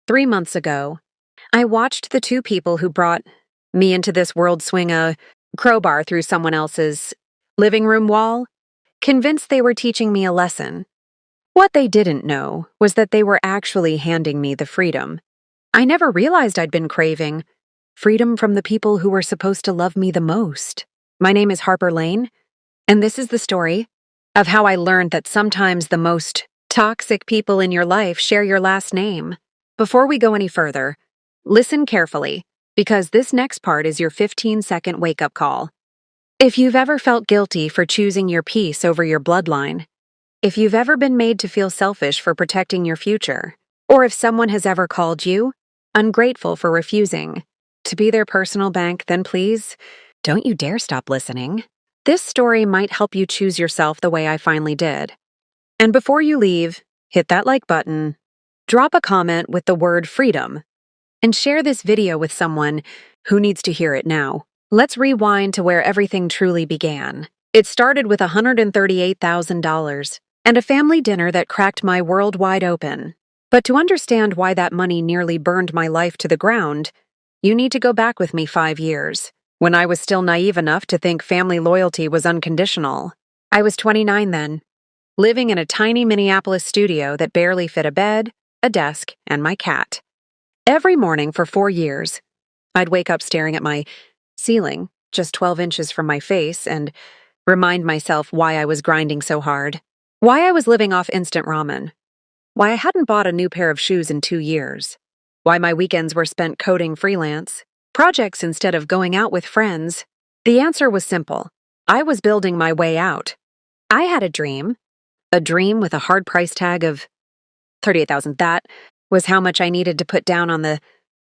3 months ago, I watched the two people who brought me into this world swing a crowbar through someone else's living room wall, convinced they were teaching me a lesson. What they didn't know was that they were actually handing me the freedom I never realized I'd been craving, freedom from the people who were supposed to love me the most. My name is Harper Lane, and this is the story of how I learned that sometimes the most toxic people in your life share your last name. Before we go any further, listen carefully, because this next part is your 15-second wake-up call. If you've ever felt guilty for choosing your peace over your bloodline, if you've ever been made to feel selfish for protecting your future, or if someone has ever called you ungrateful for refusing to be their personal bank, then please, don't you dare stop listening. This story might help you choose yourself the way I finally did. And before you leave, hit that like button, drop a comment with the word freedom, and share this video with someone who needs to hear it now. Let's rewind to where everything truly began. It started with $138,000 and a family dinner that cracked my world wide open. But to understand why that money nearly burned my life to the ground, you need to go back with me 5 years, when I was still naive enough to think family loyalty was unconditional. I was 29 then, living in a tiny Minneapolis studio that barely fit a bed, a desk, and my cat. Every morning for 4 years, I'd wake up staring at my ceiling, just 12 inches from my face, and remind myself why I was grinding so hard, why I was living off instant ramen, why I hadn't bought a new pair of shoes in 2 years, why my weekends were spent coding freelance projects instead of going out with friends. The answer was simple. I was building my way out. I had a dream with a hard price tag of $38,000. That was how much I needed to put down on the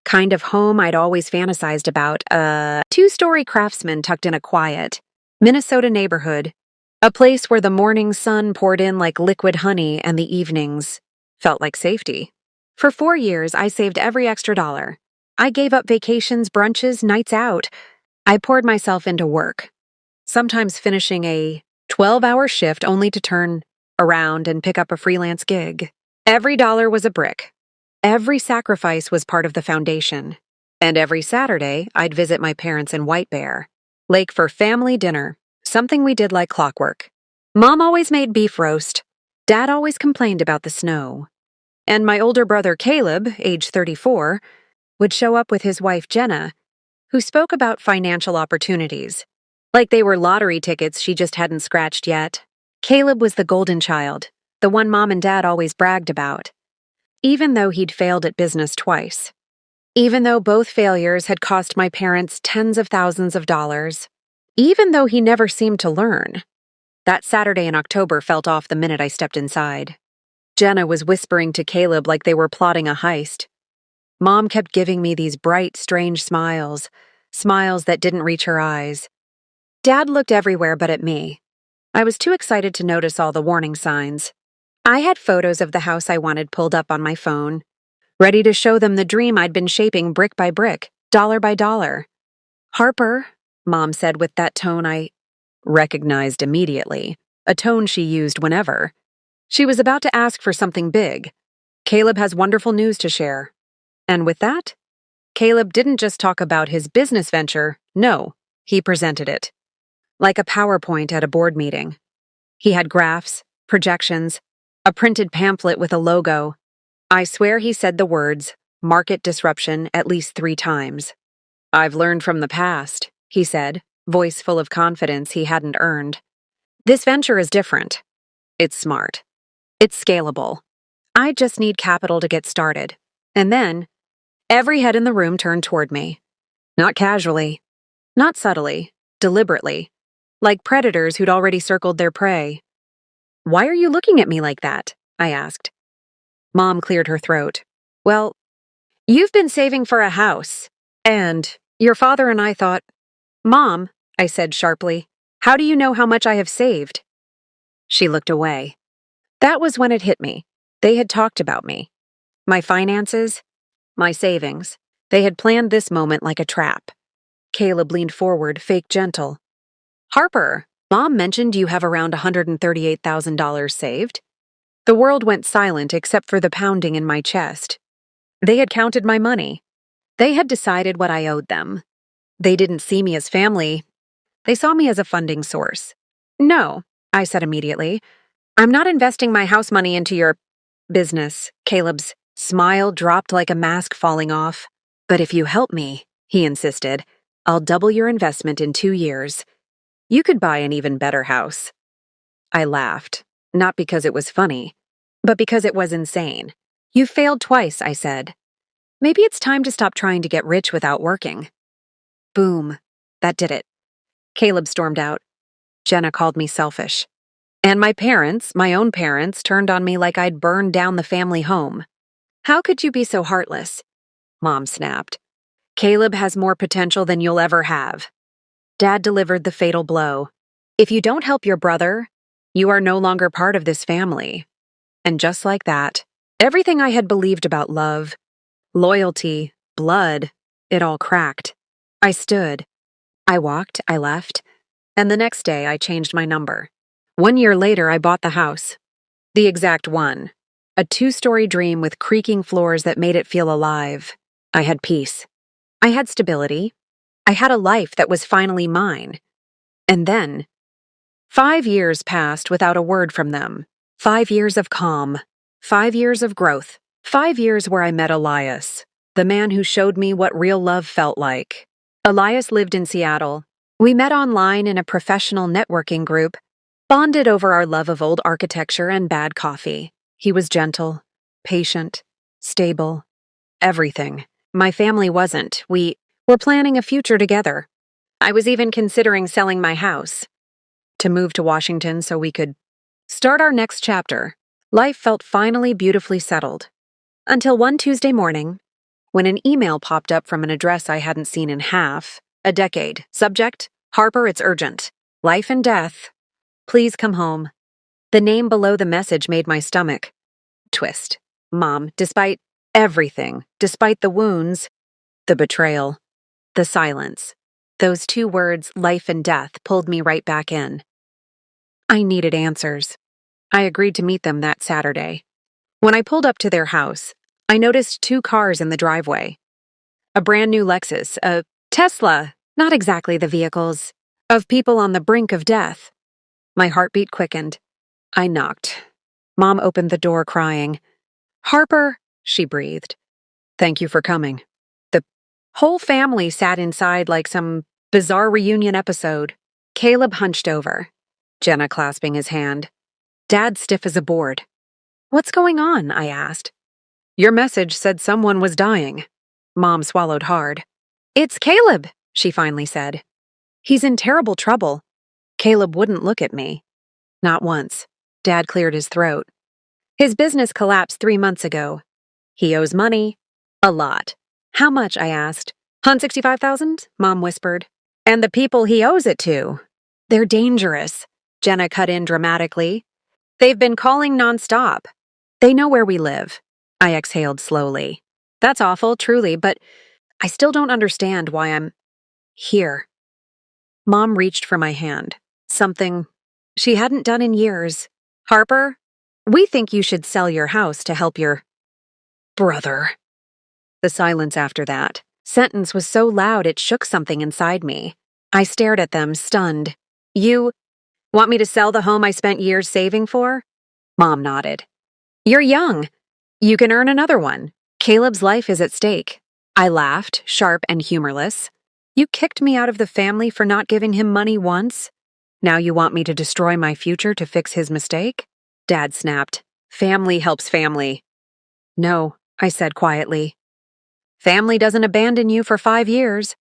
kind of home I'd always fantasized about, a 2-story craftsman tucked in a quiet Minnesota neighborhood, a place where the morning sun poured in like liquid honey and the evenings felt like safety. For 4 years, I saved every extra dollar. I gave up vacations, brunches, nights out. I poured myself into work, sometimes finishing a 12-hour shift only to turn around and pick up a freelance gig. Every dollar was a brick. Every sacrifice was part of the foundation. And every Saturday, I'd visit my parents in White Bear Lake for family dinner, something we did like clockwork. Mom always made beef roast. Dad always complained about the snow. And my older brother Caleb, age 34, would show up with his wife Jenna, who spoke about financial opportunities, like they were lottery tickets she just hadn't scratched yet. Caleb was the golden child, the one Mom and Dad always bragged about, even though he'd failed at business twice. Even though both failures had cost my parents tens of thousands of dollars. Even though he never seemed to learn. That Saturday in October felt off the minute I stepped inside. Jenna was whispering to Caleb like they were plotting a heist. Mom kept giving me these bright, strange smiles that didn't reach her eyes. Dad looked everywhere but at me. I was too excited to notice all the warning signs. I had photos of the house I wanted pulled up on my phone, ready to show them the dream I'd been shaping brick by brick, dollar by dollar. "Harper," Mom said with that tone I recognized immediately, a tone she used whenever. She was about to ask for something big. "Caleb has wonderful news to share." And with that, Caleb didn't just talk about his business venture, no, he presented it. Like a PowerPoint at a board meeting. He had graphs, projections, a printed pamphlet with a logo. I swear he said the words, market disruption, at least 3 times. "I've learned from the past," he said, voice full of confidence he hadn't earned. "This venture is different. It's smart. It's scalable. I just need capital to get started." And then, every head in the room turned toward me. Not casually, not subtly, deliberately, like predators who'd already circled their prey. "Why are you looking at me like that?" I asked. Mom cleared her throat. "Well, you've been saving for a house, and your father and I thought—" "Mom," I said sharply, "how do you know how much I have saved?" She looked away. That was when it hit me. They had talked about me. My finances, my savings. They had planned this moment like a trap. Caleb leaned forward, fake gentle. "Harper, Mom mentioned you have around $138,000 saved." The world went silent except for the pounding in my chest. They had counted my money. They had decided what I owed them. They didn't see me as family. They saw me as a funding source. No, I said immediately. I'm not investing my house money into your business. Caleb's smile dropped like a mask falling off. But if you help me, he insisted, I'll double your investment in 2 years. You could buy an even better house. I laughed, not because it was funny, but because it was insane. You failed twice, I said. Maybe it's time to stop trying to get rich without working. Boom. That did it. Caleb stormed out. Jenna called me selfish. And my parents, my own parents, turned on me like I'd burned down the family home. How could you be so heartless? Mom snapped. Caleb has more potential than you'll ever have. Dad delivered the fatal blow. If you don't help your brother, you are no longer part of this family. And just like that, everything I had believed about love, loyalty, blood, it all cracked. I stood. I walked, I left, and the next day I changed my number. 1 year later, I bought the house. The exact one. A 2-story dream with creaking floors that made it feel alive. I had peace. I had stability. I had a life that was finally mine. And then, 5 years passed without a word from them. 5 years of calm. 5 years of growth. 5 years where I met Elias, the man who showed me what real love felt like. Elias lived in Seattle. We met online in a professional networking group, bonded over our love of old architecture and bad coffee. He was gentle, patient, stable, everything. My family wasn't. We were planning a future together. I was even considering selling my house to move to Washington so we could start our next chapter. Life felt finally beautifully settled. Until one Tuesday morning, when an email popped up from an address I hadn't seen in a decade. Subject, Harper, it's urgent. Life and death. Please come home. The name below the message made my stomach twist. Mom, despite everything, despite the wounds, the betrayal, the silence, those 2 words, life and death, pulled me right back in. I needed answers. I agreed to meet them that Saturday. When I pulled up to their house, I noticed 2 cars in the driveway. A brand new Lexus, a Tesla, not exactly the vehicles, of people on the brink of death. My heartbeat quickened. I knocked. Mom opened the door crying. Harper, she breathed. Thank you for coming. The whole family sat inside like some bizarre reunion episode. Caleb hunched over, Jenna clasping his hand. Dad stiff as a board. What's going on? I asked. Your message said someone was dying. Mom swallowed hard. It's Caleb, she finally said. He's in terrible trouble. Caleb wouldn't look at me. Not once. Dad cleared his throat. His business collapsed 3 months ago. He owes money. A lot. How much? I asked. $165,000? Mom whispered. And the people he owes it to. They're dangerous. Jenna cut in dramatically. They've been calling nonstop. They know where we live. I exhaled slowly. That's awful, truly, but I still don't understand why I'm here. Mom reached for my hand. Something she hadn't done in years. Harper, we think you should sell your house to help your brother. The silence after that sentence was so loud it shook something inside me. I stared at them, stunned. You want me to sell the home I spent years saving for? Mom nodded. You're young. You can earn another one. Caleb's life is at stake. I laughed, sharp and humorless. You kicked me out of the family for not giving him money once? Now you want me to destroy my future to fix his mistake? Dad snapped. Family helps family. No, I said quietly. Family doesn't abandon you for 5 years.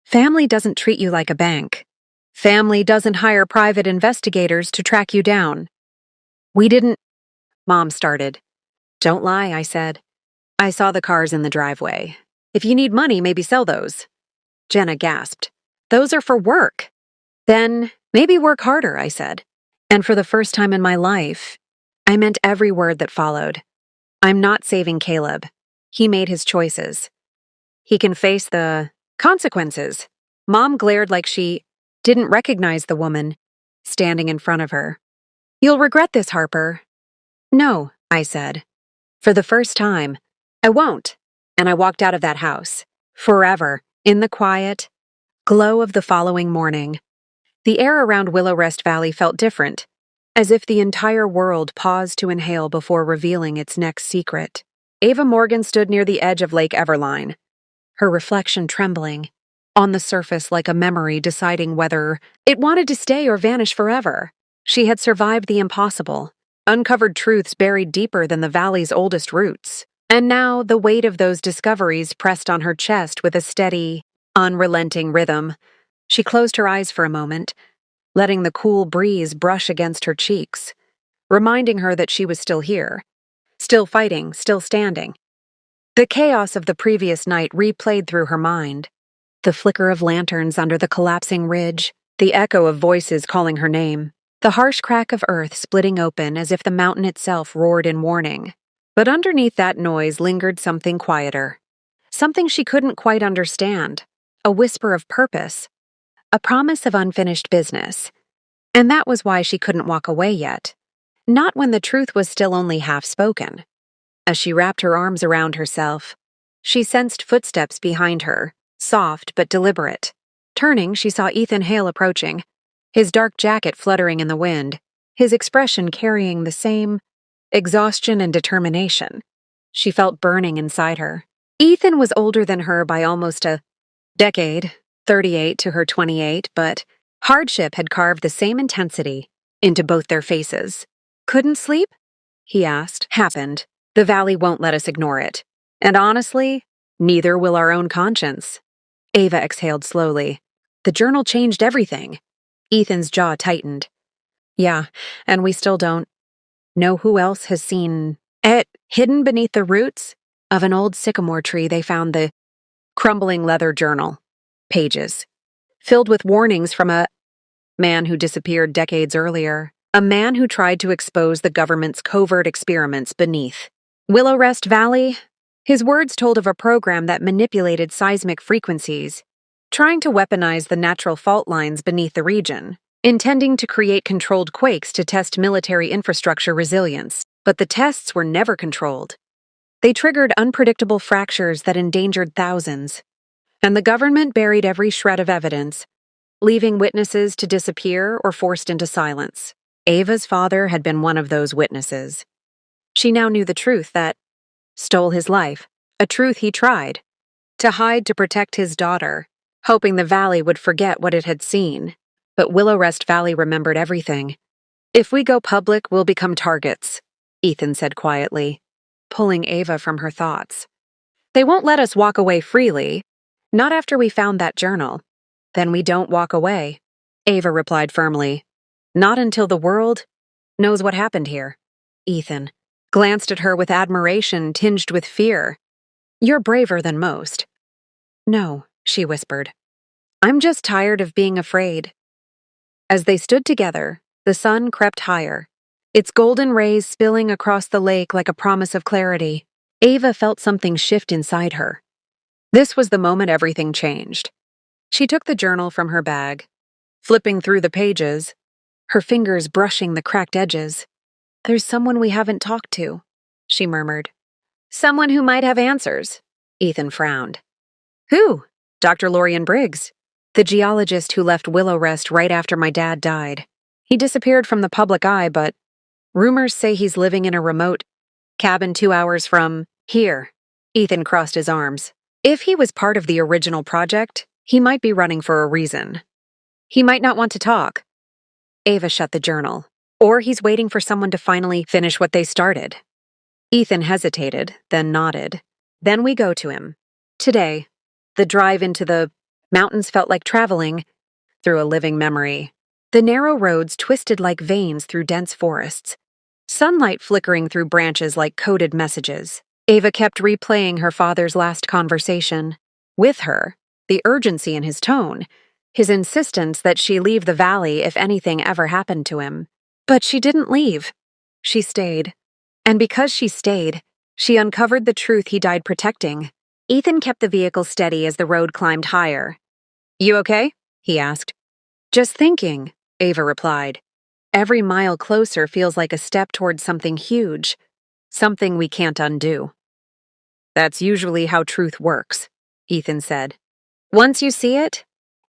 Family doesn't treat you like a bank. Family doesn't hire private investigators to track you down. We didn't. Mom started. Don't lie, I said. I saw the cars in the driveway. If you need money, maybe sell those. Jenna gasped. Those are for work. Then maybe work harder, I said. And for the first time in my life, I meant every word that followed. I'm not saving Caleb. He made his choices. He can face the consequences. Mom glared like she didn't recognize the woman standing in front of her. You'll regret this, Harper. No, I said. For the first time, I won't. and I walked out of that house. Forever, in the quiet glow of the following morning. The air around Willow Rest Valley felt different, as if the entire world paused to inhale before revealing its next secret. Ava Morgan stood near the edge of Lake Everline, her reflection trembling, on the surface like a memory deciding whether it wanted to stay or vanish forever. She had survived the impossible, uncovered truths buried deeper than the valley's oldest roots. And now the weight of those discoveries pressed on her chest with a steady, unrelenting rhythm. She closed her eyes for a moment, letting the cool breeze brush against her cheeks, reminding her that she was still here, still fighting, still standing. The chaos of the previous night replayed through her mind. The flicker of lanterns under the collapsing ridge, the echo of voices calling her name, the harsh crack of earth splitting open as if the mountain itself roared in warning. But underneath that noise lingered something quieter, something she couldn't quite understand, a whisper of purpose, a promise of unfinished business. And that was why she couldn't walk away yet, not when the truth was still only half spoken. As she wrapped her arms around herself, she sensed footsteps behind her, soft but deliberate. Turning, she saw Ethan Hale approaching, his dark jacket fluttering in the wind, his expression carrying the same exhaustion and determination. She felt burning inside her. Ethan was older than her by almost a decade, 38 to her 28, but hardship had carved the same intensity into both their faces. Couldn't sleep? He asked. Happened. The valley won't let us ignore it. And honestly, neither will our own conscience. Ava exhaled slowly. The journal changed everything. Ethan's jaw tightened. Yeah, and we still don't know who else has seen it. Hidden beneath the roots of an old sycamore tree, they found the crumbling leather journal. Pages, filled with warnings from a man who disappeared decades earlier. A man who tried to expose the government's covert experiments beneath. Willow Rest Valley? His words told of a program that manipulated seismic frequencies, trying to weaponize the natural fault lines beneath the region, intending to create controlled quakes to test military infrastructure resilience. But the tests were never controlled. They triggered unpredictable fractures that endangered thousands. And the government buried every shred of evidence, leaving witnesses to disappear or forced into silence. Ava's father had been one of those witnesses. She now knew the truth that stole his life, a truth he tried to hide to protect his daughter, hoping the valley would forget what it had seen. But Willow Rest Valley remembered everything. If we go public, we'll become targets, Ethan said quietly, pulling Ava from her thoughts. They won't let us walk away freely, not after we found that journal. Then we don't walk away, Ava replied firmly. Not until the world knows what happened here. Ethan glanced at her with admiration tinged with fear. You're braver than most. No, she whispered. I'm just tired of being afraid. As they stood together, the sun crept higher, its golden rays spilling across the lake like a promise of clarity. Ava felt something shift inside her. This was the moment everything changed. She took the journal from her bag, flipping through the pages, her fingers brushing the cracked edges. There's someone we haven't talked to, she murmured. Someone who might have answers, Ethan frowned. Who? Dr. Lorian Briggs, the geologist who left Willow Rest right after my dad died. He disappeared from the public eye, but rumors say he's living in a remote cabin 2 hours from here. Ethan crossed his arms. If he was part of the original project, he might be running for a reason. He might not want to talk. Ava shut the journal. Or he's waiting for someone to finally finish what they started. Ethan hesitated, then nodded. Then we go to him. Today, the drive into the mountains felt like traveling through a living memory. The narrow roads twisted like veins through dense forests, sunlight flickering through branches like coded messages. Ava kept replaying her father's last conversation. With her, the urgency in his tone, his insistence that she leave the valley if anything ever happened to him. But she didn't leave. She stayed. And because she stayed, she uncovered the truth he died protecting. Ethan kept the vehicle steady as the road climbed higher. You okay? He asked. Just thinking, Ava replied. Every mile closer feels like a step towards something huge, something we can't undo. That's usually how truth works, Ethan said. Once you see it,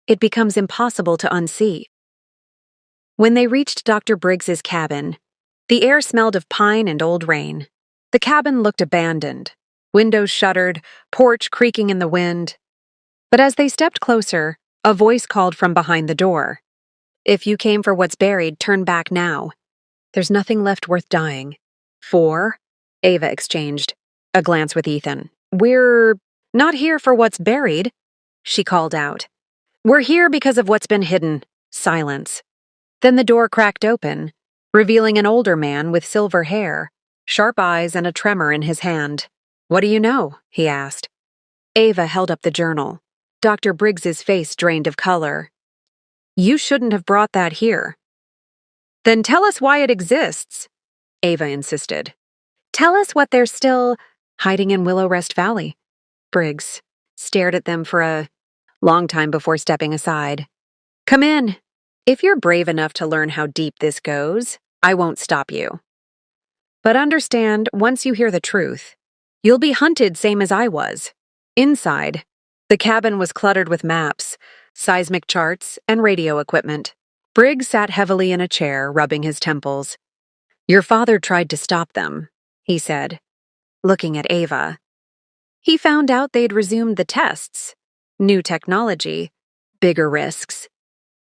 it becomes impossible to unsee. When they reached Dr. Briggs's cabin, the air smelled of pine and old rain. The cabin looked abandoned, windows shuttered, porch creaking in the wind. But as they stepped closer, a voice called from behind the door. If you came for what's buried, turn back now. There's nothing left worth dying. For? Ava exchanged a glance with Ethan. We're not here for what's buried, she called out. We're here because of what's been hidden. Silence. Then the door cracked open, revealing an older man with silver hair, sharp eyes, and a tremor in his hand. What do you know? He asked. Ava held up the journal. Dr. Briggs's face drained of color. You shouldn't have brought that here. Then tell us why it exists, Ava insisted. Tell us what they're still hiding in Willow Rest Valley. Briggs stared at them for a long time before stepping aside. Come in. If you're brave enough to learn how deep this goes, I won't stop you. But understand, once you hear the truth, you'll be hunted same as I was. Inside, the cabin was cluttered with maps, seismic charts, and radio equipment. Briggs sat heavily in a chair, rubbing his temples. Your father tried to stop them, he said, looking at Ava. He found out they'd resumed the tests. New technology, bigger risks.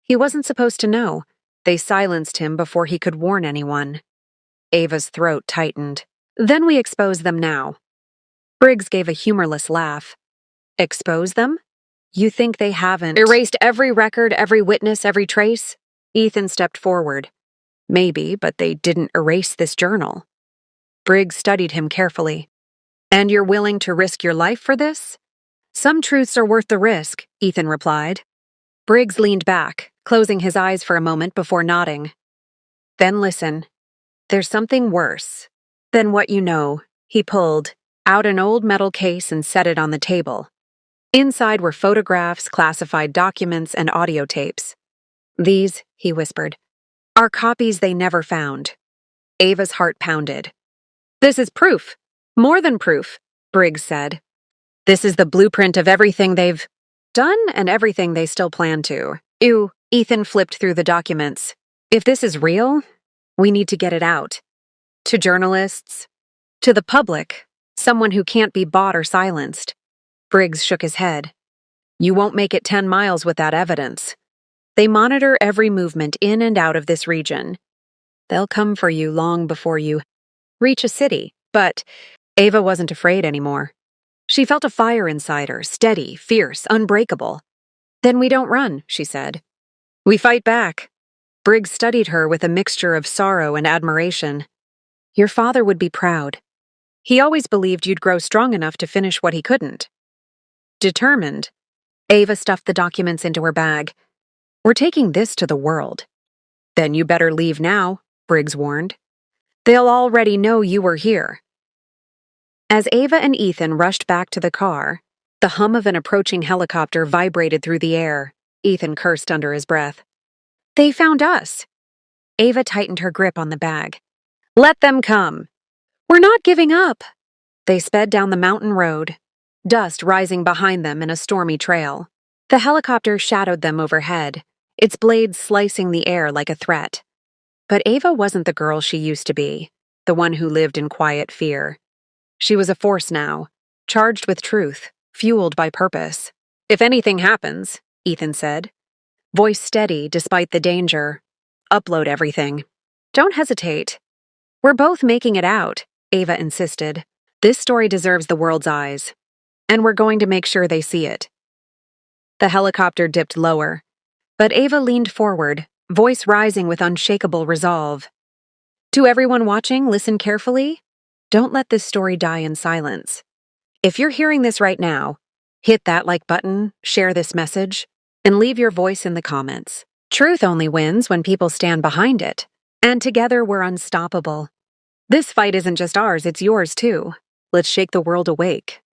He wasn't supposed to know. They silenced him before he could warn anyone. Ava's throat tightened. Then we expose them now. Briggs gave a humorless laugh. Expose them? You think they haven't erased every record, every witness, every trace? Ethan stepped forward. Maybe, but they didn't erase this journal. Briggs studied him carefully. And you're willing to risk your life for this? Some truths are worth the risk, Ethan replied. Briggs leaned back, closing his eyes for a moment before nodding. Then listen. There's something worse than what you know. He pulled out an old metal case and set it on the table. Inside were photographs, classified documents, and audio tapes. These, he whispered, are copies they never found. Ava's heart pounded. This is proof. More than proof, Briggs said. This is the blueprint of everything they've done and everything they still plan to. Ew, Ethan flipped through the documents. If this is real, we need to get it out. To journalists, to the public, someone who can't be bought or silenced. Briggs shook his head. You won't make it 10 miles with that evidence. They monitor every movement in and out of this region. They'll come for you long before you reach a city, but Ava wasn't afraid anymore. She felt a fire inside her, steady, fierce, unbreakable. Then we don't run, she said. We fight back. Briggs studied her with a mixture of sorrow and admiration. Your father would be proud. He always believed you'd grow strong enough to finish what he couldn't. Determined, Ava stuffed the documents into her bag. We're taking this to the world. Then you better leave now, Briggs warned. They'll already know you were here. As Ava and Ethan rushed back to the car, the hum of an approaching helicopter vibrated through the air. Ethan cursed under his breath. They found us. Ava tightened her grip on the bag. Let them come. We're not giving up. They sped down the mountain road, dust rising behind them in a stormy trail. The helicopter shadowed them overhead, its blades slicing the air like a threat. But Ava wasn't the girl she used to be, the one who lived in quiet fear. She was a force now, charged with truth, fueled by purpose. If anything happens, Ethan said, voice steady despite the danger, upload everything. Don't hesitate. We're both making it out, Ava insisted. This story deserves the world's eyes, and we're going to make sure they see it. The helicopter dipped lower, but Ava leaned forward, voice rising with unshakable resolve. To everyone watching, listen carefully. Don't let this story die in silence. If you're hearing this right now, hit that like button, share this message, and leave your voice in the comments. Truth only wins when people stand behind it, and together we're unstoppable. This fight isn't just ours, it's yours too. Let's shake the world awake.